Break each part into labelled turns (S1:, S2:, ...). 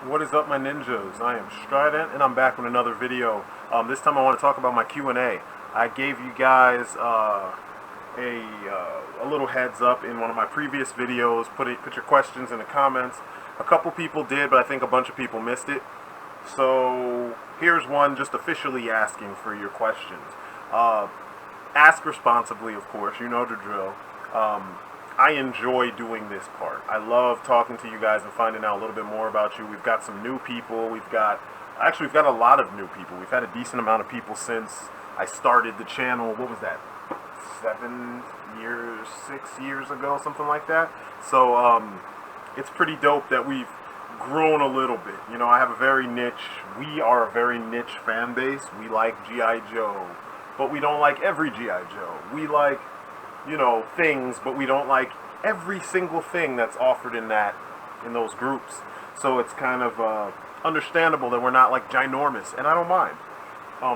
S1: What is up, my ninjas? I am Strident, and I'm back with another video. This time I want to talk about my Q&A. I gave you guys a little heads up in one of my previous videos. Put your questions in the comments. A couple people did, but I think a bunch of people missed it. So here's one just officially asking for your questions. Ask responsibly, of course. You know the drill. I enjoy doing this part. I love talking to you guys and finding out a little bit more about you. We've got some new people. We've got a lot of new people. We've had a decent amount of people since I started the channel. What was that? 6 years ago, something like that. So it's pretty dope that we've grown a little bit. You know, I have a very niche. We are a very niche fan base. We like G.I. Joe, but we don't like every G.I. Joe. We like, you know, things, but we don't like every single thing that's offered in those groups. So it's kind of understandable that we're not like ginormous, and I don't mind.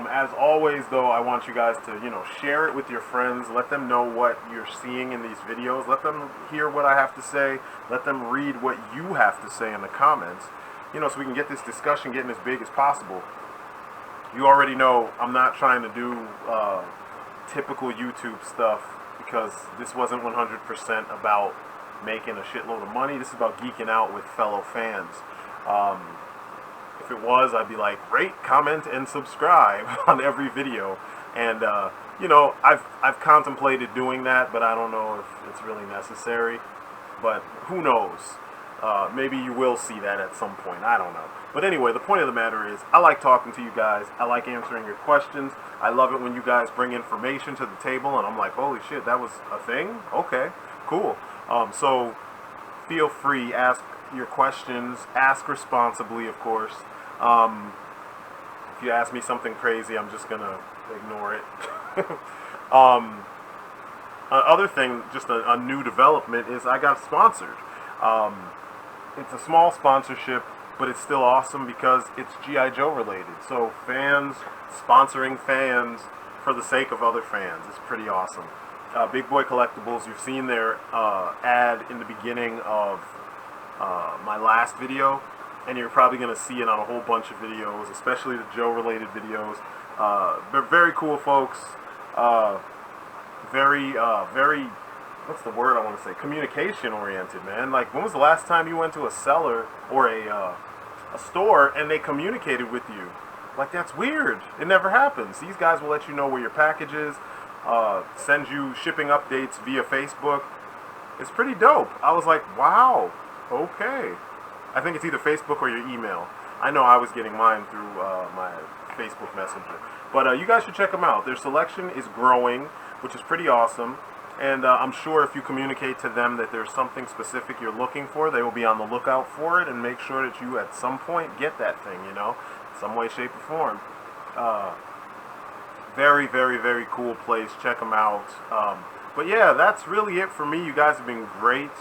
S1: As always, though, I want you guys to, you know, share it with your friends. Let them know what you're seeing in these videos. Let them hear what I have to say. Let them read what you have to say in the comments. You know, so we can get this discussion getting as big as possible. You already know I'm not trying to do typical YouTube stuff, because this wasn't 100% about making a shitload of money. This is about geeking out with fellow fans. If it was, I'd be like, rate, comment, and subscribe on every video. And you know, I've contemplated doing that, but I don't know if it's really necessary. But who knows? Maybe you will see that at some point. I don't know. But anyway, the point of the matter is, I like talking to you guys. I like answering your questions. I love it when you guys bring information to the table, and I'm like, holy shit, that was a thing? Okay, cool. So feel free, ask your questions. Ask responsibly, of course. If you ask me something crazy, I'm just going to ignore it. Other thing, just a new development, is I got sponsored. It's a small sponsorship, but it's still awesome because it's G.I. Joe related. So fans sponsoring fans for the sake of other fans is pretty awesome. Big Boy Collectibles, you've seen their ad in the beginning of my last video, and you're probably going to see it on a whole bunch of videos, especially the Joe related videos. They're very cool folks. Very what's the word I want to say? Communication oriented, man. Like, when was the last time you went to a seller or a store and they communicated with you? Like, that's weird. It never happens. These guys will let you know where your package is, send you shipping updates via Facebook. It's pretty dope. I was like, wow, okay. I think it's either Facebook or your email. I know I was getting mine through my Facebook Messenger. But you guys should check them out. Their selection is growing, which is pretty awesome. And I'm sure if you communicate to them that there's something specific you're looking for, they will be on the lookout for it and make sure that you at some point get that thing, you know, some way, shape, or form. Very, very, very cool place. Check them out. But yeah, that's really it for me. You guys have been great.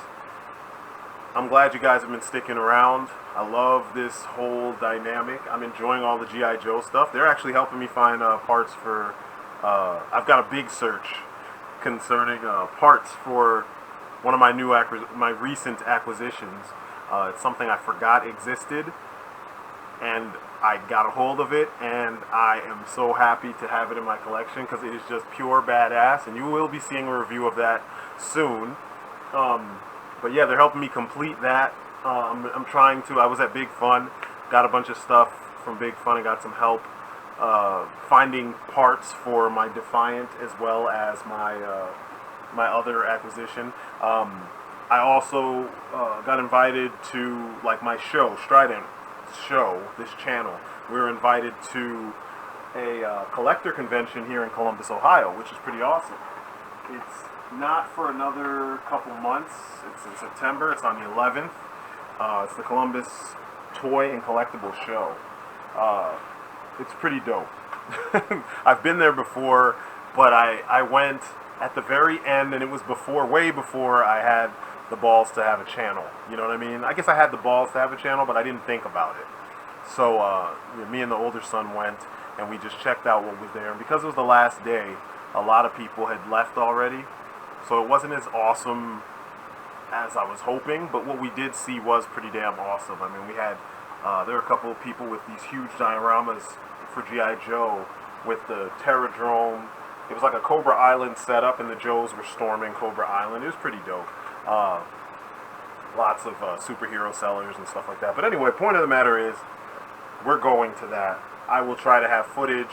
S1: I'm glad you guys have been sticking around. I love this whole dynamic. I'm enjoying all the G.I. Joe stuff. They're actually helping me find parts for... I've got a big search concerning parts for one of my recent acquisitions. It's something I forgot existed, and I got a hold of it, and I am so happy to have it in my collection because it is just pure badass, and you will be seeing a review of that soon. But yeah, they're helping me complete that. I'm trying to. I was at Big Fun, got a bunch of stuff from Big Fun, and got some help finding parts for my Defiant as well as my my other acquisition. I also got invited to, like, my show, Strident show, this channel. We were invited to a collector convention here in Columbus, Ohio, which is pretty awesome. It's not for another couple months. It's in September. It's on the 11th. It's the Columbus Toy and Collectible Show. It's pretty dope. I've been there before, but I went at the very end, and it was way before I had the balls to have a channel. You know what I mean? I guess I had the balls to have a channel, but I didn't think about it. So me and the older son went, and we just checked out what was there. And because it was the last day, a lot of people had left already. So it wasn't as awesome as I was hoping, but what we did see was pretty damn awesome. I mean, we had There are a couple of people with these huge dioramas for G.I. Joe with the Terradrome. It was like a Cobra Island setup, and the Joes were storming Cobra Island. It was pretty dope. Lots of superhero sellers and stuff like that. But anyway, point of the matter is, we're going to that. I will try to have footage,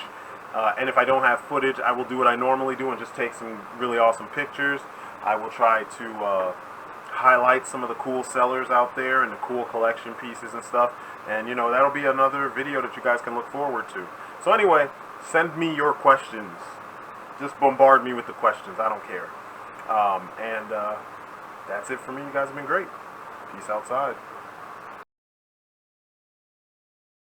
S1: and if I don't have footage, I will do what I normally do and just take some really awesome pictures. I will try to highlight some of the cool sellers out there and the cool collection pieces and stuff. And, you know, that'll be another video that you guys can look forward to. So anyway, send me your questions. Just bombard me with the questions. I don't care. That's it for me. You guys have been great. Peace outside.